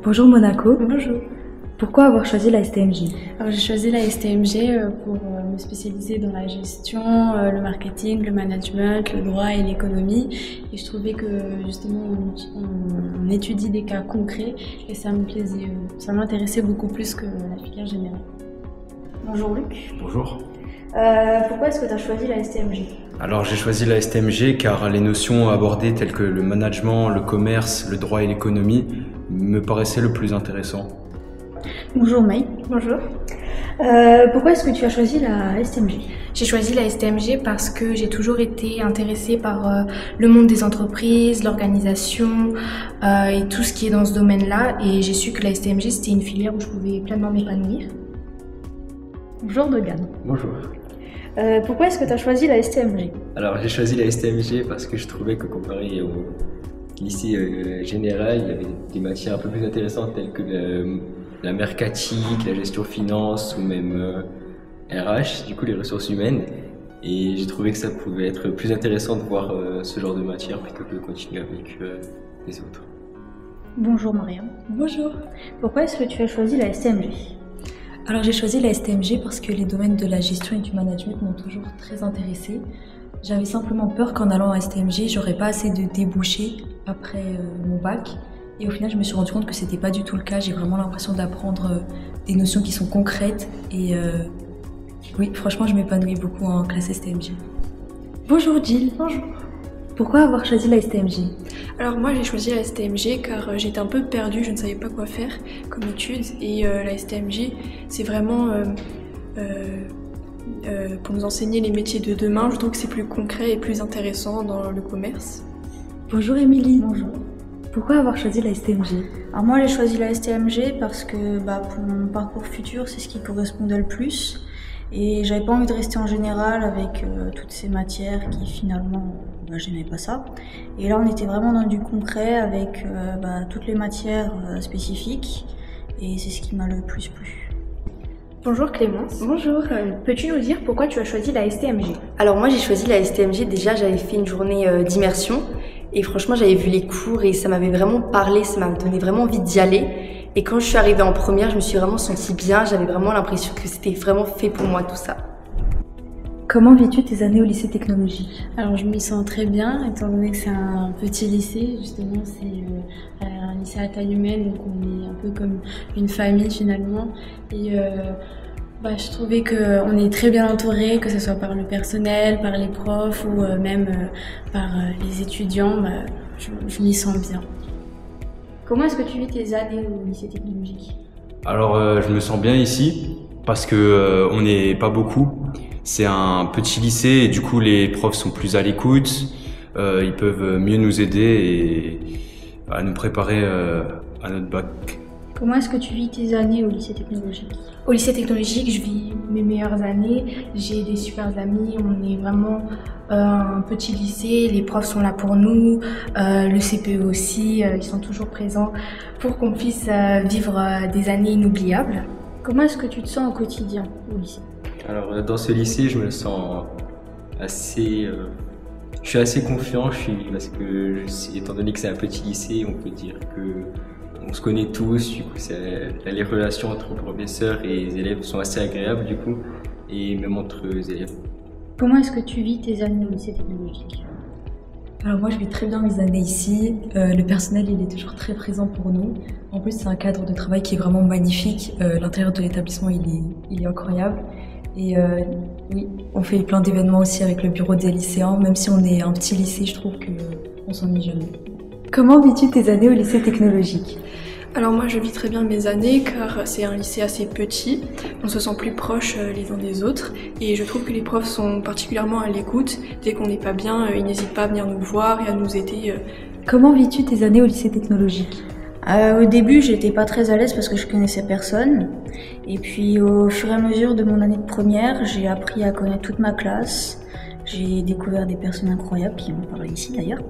Bonjour Monaco. Bonjour. Pourquoi avoir choisi la STMG? Alors j'ai choisi la STMG pour me spécialiser dans la gestion, le marketing, le management, le droit et l'économie. Et je trouvais que justement on étudie des cas concrets et ça me plaisait, ça m'intéressait beaucoup plus que la filière générale. Bonjour Luc. Bonjour. Pourquoi est-ce que tu as choisi la STMG? Alors j'ai choisi la STMG car les notions abordées telles que le management, le commerce, le droit et l'économie me paraissaient le plus intéressant. Bonjour May. Bonjour. Pourquoi est-ce que tu as choisi la STMG? J'ai choisi la STMG parce que j'ai toujours été intéressée par le monde des entreprises, l'organisation et tout ce qui est dans ce domaine-là. Et j'ai su que la STMG c'était une filière où je pouvais pleinement m'épanouir. Bonjour Dogan. Bonjour. Pourquoi est-ce que tu as choisi la STMG? Alors j'ai choisi la STMG parce que je trouvais que comparé au lycée général, il y avait des matières un peu plus intéressantes telles que la mercatique, la gestion finance ou même RH, du coup les ressources humaines. Et j'ai trouvé que ça pouvait être plus intéressant de voir ce genre de matière plutôt que de continuer avec les autres. Bonjour Mariam. Bonjour. Pourquoi est-ce que tu as choisi la STMG? Alors j'ai choisi la STMG parce que les domaines de la gestion et du management m'ont toujours très intéressée. J'avais simplement peur qu'en allant à STMG, j'aurais pas assez de débouchés après mon bac. Et au final, je me suis rendu compte que c'était pas du tout le cas. J'ai vraiment l'impression d'apprendre des notions qui sont concrètes. Et oui, franchement, je m'épanouis beaucoup en classe STMG. Bonjour Jill. Bonjour. Pourquoi avoir choisi la STMG? Alors moi j'ai choisi la STMG car j'étais un peu perdue, je ne savais pas quoi faire comme études et la STMG c'est vraiment pour nous enseigner les métiers de demain. Je trouve que c'est plus concret et plus intéressant dans le commerce. Bonjour Émilie. Bonjour. Pourquoi avoir choisi la STMG? Alors moi j'ai choisi la STMG parce que pour mon parcours futur c'est ce qui correspondait le plus. Et j'avais pas envie de rester en général avec toutes ces matières qui finalement, j'aimais pas ça. Et là on était vraiment dans du concret avec toutes les matières spécifiques et c'est ce qui m'a le plus plu. Bonjour Clémence. Bonjour. Peux-tu nous dire pourquoi tu as choisi la STMG? Alors moi j'ai choisi la STMG, déjà j'avais fait une journée d'immersion et franchement j'avais vu les cours et ça m'avait vraiment parlé, ça m'a donné vraiment envie d'y aller. Et quand je suis arrivée en première, je me suis vraiment sentie bien, j'avais vraiment l'impression que c'était vraiment fait pour moi tout ça. Comment vis-tu tes années au lycée technologique? Alors je m'y sens très bien, étant donné que c'est un petit lycée, justement c'est un lycée à taille humaine, donc on est un peu comme une famille finalement. Et je trouvais qu'on est très bien entouré, que ce soit par le personnel, par les profs ou même par les étudiants, je m'y sens bien. Comment est-ce que tu vis tes années au lycée technologique? Alors je me sens bien ici parce que on n'est pas beaucoup. C'est un petit lycée et du coup les profs sont plus à l'écoute. Ils peuvent mieux nous aider et à nous préparer à notre bac. Comment est-ce que tu vis tes années au lycée technologique? Au lycée technologique, je vis mes meilleures années, j'ai des super amis, on est vraiment un petit lycée, les profs sont là pour nous, le CPE aussi, ils sont toujours présents pour qu'on puisse vivre des années inoubliables. Comment est-ce que tu te sens au quotidien au lycée? Alors dans ce lycée, je me sens assez... je suis assez confiant, parce que étant donné que c'est un petit lycée, on peut dire que on se connaît tous, du coup les relations entre professeurs et les élèves sont assez agréables du coup, et même entre les élèves. Comment est-ce que tu vis tes années au lycée technologique? Alors moi je vis très bien mes années ici, le personnel il est toujours très présent pour nous. En plus c'est un cadre de travail qui est vraiment magnifique, l'intérieur de l'établissement il est incroyable. Et oui, on fait plein d'événements aussi avec le bureau des lycéens, même si on est un petit lycée, je trouve qu'on s'ennuie jamais. Comment vis-tu tes années au lycée technologique? Alors moi je vis très bien mes années car c'est un lycée assez petit, on se sent plus proches les uns des autres et je trouve que les profs sont particulièrement à l'écoute. Dès qu'on n'est pas bien, ils n'hésitent pas à venir nous voir et à nous aider. Comment vis-tu tes années au lycée technologique? Au début j'étais pas très à l'aise parce que je connaissais personne et puis au fur et à mesure de mon année de première, j'ai appris à connaître toute ma classe. J'ai découvert des personnes incroyables qui m'ont parlé ici d'ailleurs.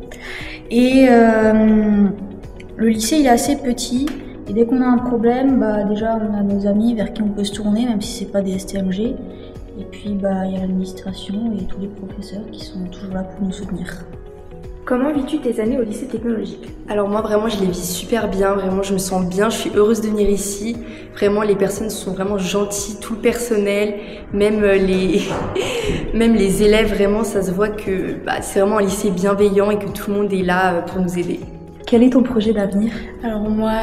Et le lycée il est assez petit et dès qu'on a un problème, déjà on a nos amis vers qui on peut se tourner même si c'est pas des STMG. Et puis il y a l'administration et tous les professeurs qui sont toujours là pour nous soutenir. Comment vis-tu tes années au lycée technologique? Alors moi vraiment je les vis super bien, vraiment je me sens bien, je suis heureuse de venir ici. Vraiment les personnes sont vraiment gentilles, tout le personnel, même même les élèves, vraiment ça se voit que c'est vraiment un lycée bienveillant et que tout le monde est là pour nous aider. Quel est ton projet d'avenir? Alors moi,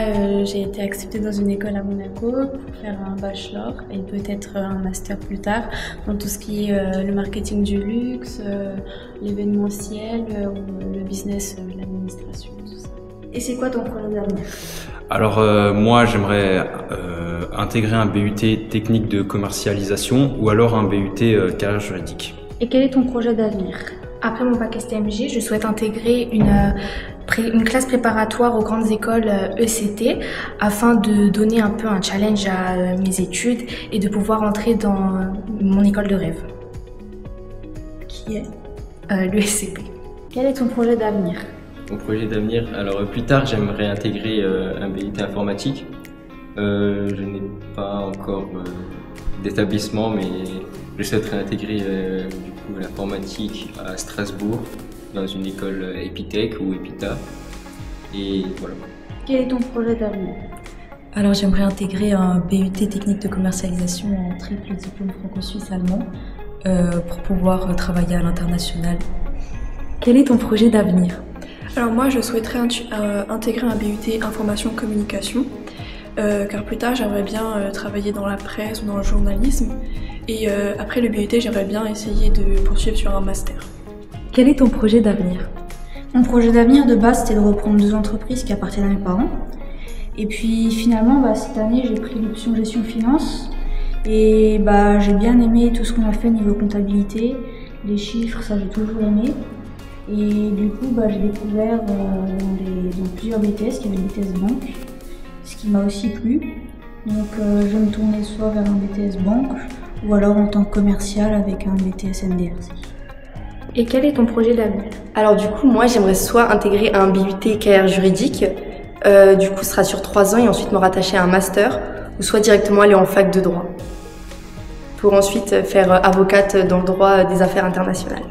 j'ai été acceptée dans une école à Monaco pour faire un bachelor et peut-être un master plus tard dans tout ce qui est le marketing du luxe, l'événementiel, le business, l'administration, tout ça. Et c'est quoi ton projet d'avenir? Alors moi j'aimerais intégrer un BUT technique de commercialisation ou alors un BUT carrière juridique. Et quel est ton projet d'avenir? Après mon bac STMG, je souhaite intégrer une classe préparatoire aux grandes écoles ECT afin de donner un peu un challenge à mes études et de pouvoir entrer dans mon école de rêve. Qui est? L'ESCP. Quel est ton projet d'avenir? Mon projet d'avenir, alors plus tard j'aimerais intégrer un BUT informatique. Je n'ai pas encore d'établissement, mais je souhaiterais intégrer du coup l'informatique à Strasbourg dans une école Epitech ou Epita. Et voilà. Quel est ton projet d'avenir? Alors j'aimerais intégrer un BUT technique de commercialisation en triple diplôme franco-suisse allemand pour pouvoir travailler à l'international. Quel est ton projet d'avenir? Alors moi je souhaiterais intégrer un BUT information communication car plus tard j'aimerais bien travailler dans la presse ou dans le journalisme et après le BUT j'aimerais bien essayer de poursuivre sur un master. Quel est ton projet d'avenir? Mon projet d'avenir de base c'était de reprendre 2 entreprises qui appartiennent à mes parents. Et puis finalement cette année j'ai pris l'option gestion finance et j'ai bien aimé tout ce qu'on a fait niveau comptabilité, les chiffres, ça j'ai toujours aimé. Et du coup j'ai découvert dans plusieurs BTS qu'il y avait le BTS banque, ce qui m'a aussi plu. Donc je vais me tourner soit vers un BTS banque ou alors en tant que commercial avec un BTS MDRC. Et quel est ton projet d'avenir? Alors du coup moi j'aimerais soit intégrer un BUT carrière juridique, du coup ce sera sur 3 ans et ensuite me rattacher à un master, ou soit directement aller en fac de droit pour ensuite faire avocate dans le droit des affaires internationales.